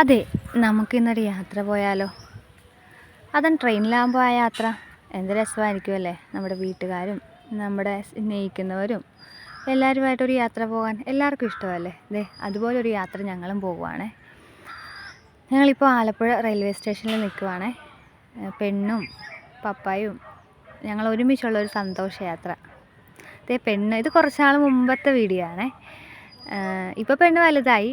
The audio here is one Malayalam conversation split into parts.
അതെ, നമുക്കിന്നൊരു യാത്ര പോയാലോ? അതും ട്രെയിനിലാകുമ്പോൾ ആ യാത്ര എന്ത് രസമായിരിക്കുമല്ലേ. നമ്മുടെ വീട്ടുകാരും നമ്മുടെ സ്നേഹിക്കുന്നവരും എല്ലാവരുമായിട്ടൊരു യാത്ര പോകാൻ എല്ലാവർക്കും ഇഷ്ടമല്ലേ. അതുപോലൊരു യാത്ര ഞങ്ങളും പോകുവാണേ. ഞങ്ങളിപ്പോൾ ആലപ്പുഴ റെയിൽവേ സ്റ്റേഷനിൽ നിൽക്കുവാണേ. പെണ്ണും പപ്പായും ഞങ്ങൾ ഒരുമിച്ചുള്ളൊരു സന്തോഷയാത്ര. പെണ്ണ് ഇത് കുറച്ച് നാൾ മുമ്പത്തെ വീഡിയോ ആണേ. ഇപ്പോൾ പെണ്ണ് വലുതായി,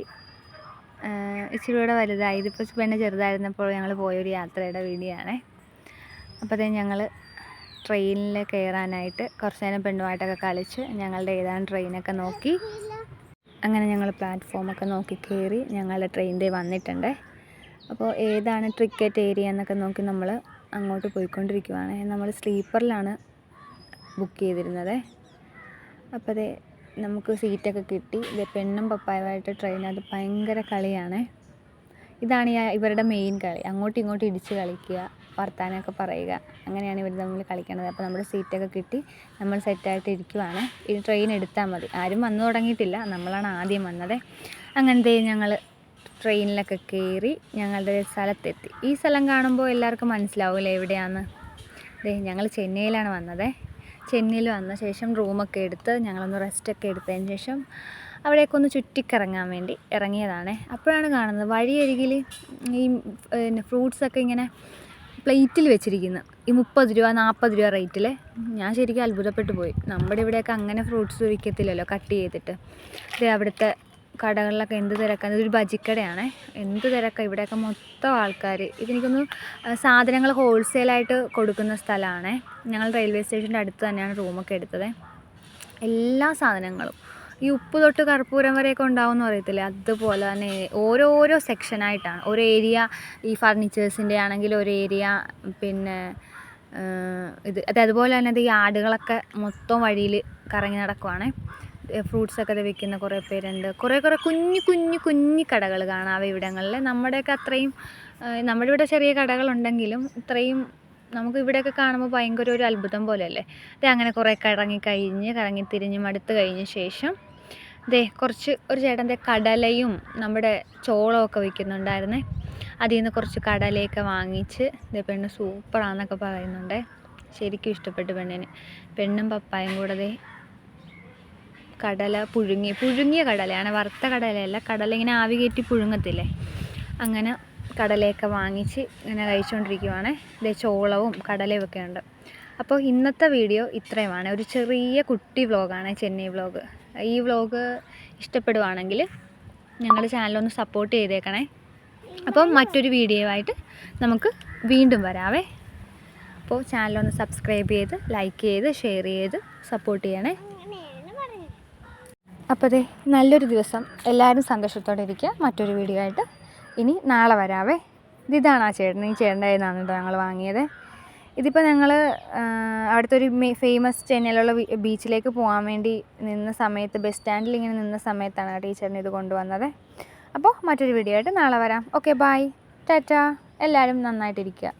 ഇച്ചിരി കൂടെ വലുതായി. ഇതിപ്പോൾ പെണ്ണ് ചെറുതായിരുന്നപ്പോൾ ഞങ്ങൾ പോയൊരു യാത്രയുടെ വീഡിയോ ആണേ. അപ്പോൾ ഞങ്ങൾ ട്രെയിനിൽ കയറാനായിട്ട് കുറച്ച് നേരം പെണ്ണുമായിട്ടൊക്കെ കളിച്ച് ഞങ്ങളുടെ ഏതാണ് ട്രെയിനൊക്കെ നോക്കി, അങ്ങനെ ഞങ്ങൾ പ്ലാറ്റ്ഫോമൊക്കെ നോക്കി കയറി ഞങ്ങളുടെ ട്രെയിനിൻ്റെ വന്നിട്ടുണ്ട്. അപ്പോൾ ഏതാണ് ടിക്കറ്റ് ഏരിയ എന്നൊക്കെ നോക്കി നമ്മൾ അങ്ങോട്ട് പോയിക്കൊണ്ടിരിക്കുവാണ്. നമ്മൾ സ്ലീപ്പറിലാണ് ബുക്ക് ചെയ്തിരുന്നത്. അപ്പോൾ നമുക്ക് സീറ്റൊക്കെ കിട്ടി. പെണ്ണും പപ്പായുമായിട്ട് ട്രെയിനകത്ത് ഭയങ്കര കളിയാണ്. ഇതാണ് ഇവരുടെ മെയിൻ കളി. അങ്ങോട്ടും ഇങ്ങോട്ടും ഇടിച്ച് കളിക്കുക, വർത്താനമൊക്കെ പറയുക, അങ്ങനെയാണ് ഇവർ തമ്മിൽ കളിക്കുന്നത്. അപ്പോൾ നമ്മുടെ സീറ്റൊക്കെ കിട്ടി, നമ്മൾ സെറ്റായിട്ട് ഇരിക്കുവാണ്. ഈ ട്രെയിൻ എടുത്താൽ മതി. ആരും വന്നു തുടങ്ങിയിട്ടില്ല, നമ്മളാണ് ആദ്യം വന്നത്. അങ്ങനത്തെ ഞങ്ങൾ ട്രെയിനിലൊക്കെ കയറി ഞങ്ങളുടെ സ്ഥലത്തെത്തി. ഈ സ്ഥലം കാണുമ്പോൾ എല്ലാവർക്കും മനസ്സിലാവില്ലേ എവിടെയാണെന്ന്. ഞങ്ങൾ ചെന്നൈയിലാണ് വന്നത്. ചെന്നൈയിൽ വന്ന ശേഷം റൂമൊക്കെ എടുത്ത് ഞങ്ങളൊന്ന് റെസ്റ്റൊക്കെ എടുത്തതിന് ശേഷം അവിടേക്ക് ഒന്ന് ചുറ്റിക്കറങ്ങാൻ വേണ്ടി ഇറങ്ങിയതാണ്. അപ്പോഴാണ് കാണുന്നത് വഴിയരികിൽ ഈ ഫ്രൂട്ട്സൊക്കെ ഇങ്ങനെ പ്ലേറ്റിൽ വെച്ചിരിക്കുന്നത്. ഈ 30 രൂപ 40 രൂപ റേറ്റിൽ. ഞാൻ ശരിക്കും അത്ഭുതപ്പെട്ടു പോയി. നമ്മുടെ ഇവിടെയൊക്കെ അങ്ങനെ ഫ്രൂട്ട്സ് വിൽക്കത്തില്ലല്ലോ കട്ട് ചെയ്തിട്ട്. അവിടുത്തെ കടകളിലൊക്കെ എന്ത് തിരക്കാണ്. ഇതൊരു ബജിക്കടയാണ്. എന്ത് തിരക്കാണ് ഇവിടെയൊക്കെ. മൊത്തം ആൾക്കാർ. ഇതെനിക്കൊന്ന് സാധനങ്ങൾ ഹോൾസെയിലായിട്ട് കൊടുക്കുന്ന സ്ഥലമാണ്. ഞങ്ങൾ റെയിൽവേ സ്റ്റേഷൻ്റെ അടുത്ത് തന്നെയാണ് റൂമൊക്കെ എടുത്തത്. എല്ലാ സാധനങ്ങളും ഈ ഉപ്പ് തൊട്ട് കർപ്പൂരം വരെയൊക്കെ ഉണ്ടാവുമെന്ന് അറിയത്തില്ലേ, അതുപോലെ തന്നെ ഓരോരോ സെക്ഷനായിട്ടാണ്. ഒരു ഏരിയ ഈ ഫർണിച്ചേഴ്സിൻ്റെ ആണെങ്കിൽ ഒരു ഏരിയ, പിന്നെ അതുപോലെ തന്നെ ഈ ആടുകളൊക്കെ മൊത്തം വഴിയിൽ കറങ്ങി നടക്കുവാണ്. ഫ്രൂട്ട്സൊക്കെ വിൽക്കുന്ന കുറേ പേരുണ്ട്. കുറേ കുഞ്ഞു കടകൾ കാണാവേ ഇവിടങ്ങളിൽ. നമ്മുടെയൊക്കെ അത്രയും, നമ്മുടെ ഇവിടെ ചെറിയ കടകളുണ്ടെങ്കിലും ഇത്രയും നമുക്ക് ഇവിടെയൊക്കെ കാണുമ്പോൾ ഭയങ്കര ഒരു അത്ഭുതം പോലെയല്ലേ. അങ്ങനെ കുറേ കറങ്ങി തിരിഞ്ഞ് മടുത്ത് കഴിഞ്ഞ ശേഷം കുറച്ച് ഒരു ചേട്ടൻ്റെ കടലയും നമ്മുടെ ചോളമൊക്കെ വിൽക്കുന്നുണ്ടായിരുന്നേ. അതിൽ നിന്ന് കുറച്ച് കടലയൊക്കെ വാങ്ങിച്ച് പെണ്ണ് സൂപ്പറാണെന്നൊക്കെ പറയുന്നുണ്ട്. ശരിക്കും ഇഷ്ടപ്പെട്ടു പെണ്ണിന്. പെണ്ണും പപ്പായും കൂടെ കടല പുഴുങ്ങിയ കടലയാണ്, വറുത്ത കടലയല്ല. കടല ഇങ്ങനെ ആവി കയറ്റി പുഴുങ്ങത്തില്ലേ, അങ്ങനെ കടലയൊക്കെ വാങ്ങിച്ച് ഇങ്ങനെ കഴിച്ചുകൊണ്ടിരിക്കുവാണ്. ചോളവും കടലയും ഒക്കെ ഉണ്ട്. അപ്പോൾ ഇന്നത്തെ വീഡിയോ ഇത്രയുമാണ്. ഒരു ചെറിയ കുട്ടി വ്ളോഗാണ്, ചെന്നൈ വ്ളോഗ്. ഈ വ്ളോഗ് ഇഷ്ടപ്പെടുവാണെങ്കിൽ ഞങ്ങളുടെ ചാനലൊന്ന് സപ്പോർട്ട് ചെയ്തേക്കണേ. അപ്പം മറ്റൊരു വീഡിയോ ആയിട്ട് നമുക്ക് വീണ്ടും വരാവേ. അപ്പോൾ ചാനലൊന്ന് സബ്സ്ക്രൈബ് ചെയ്ത് ലൈക്ക് ചെയ്ത് ഷെയർ ചെയ്ത് സപ്പോർട്ട് ചെയ്യണേ. അപ്പോൾ നല്ലൊരു ദിവസം എല്ലാവരും സന്തോഷത്തോടെ ഇരിക്കുക. മറ്റൊരു വീഡിയോ ആയിട്ട് ഇനി നാളെ വരാവേ. ഇതാണ് ആ ചേട്ടൻ. ഈ ചേട്ടൻ്റെ കയ്യിൽ നിന്നാണ് ഞങ്ങൾ വാങ്ങിയത്. ഇതിപ്പോൾ ഞങ്ങൾ അവിടുത്തെ ഒരു ഫേമസ് ചെന്നൈയിലുള്ള ബീച്ചിലേക്ക് പോകാൻ വേണ്ടി നിന്ന സമയത്ത്, ബസ് സ്റ്റാൻഡിൽ ഇങ്ങനെ നിന്ന സമയത്താണ് ടീച്ചറിന് ഇത് കൊണ്ടുവന്നത്. അപ്പോൾ മറ്റൊരു വീഡിയോ ആയിട്ട് നാളെ വരാം. Okay, bye, tata. എല്ലാവരും നന്നായിട്ടിരിക്കുക.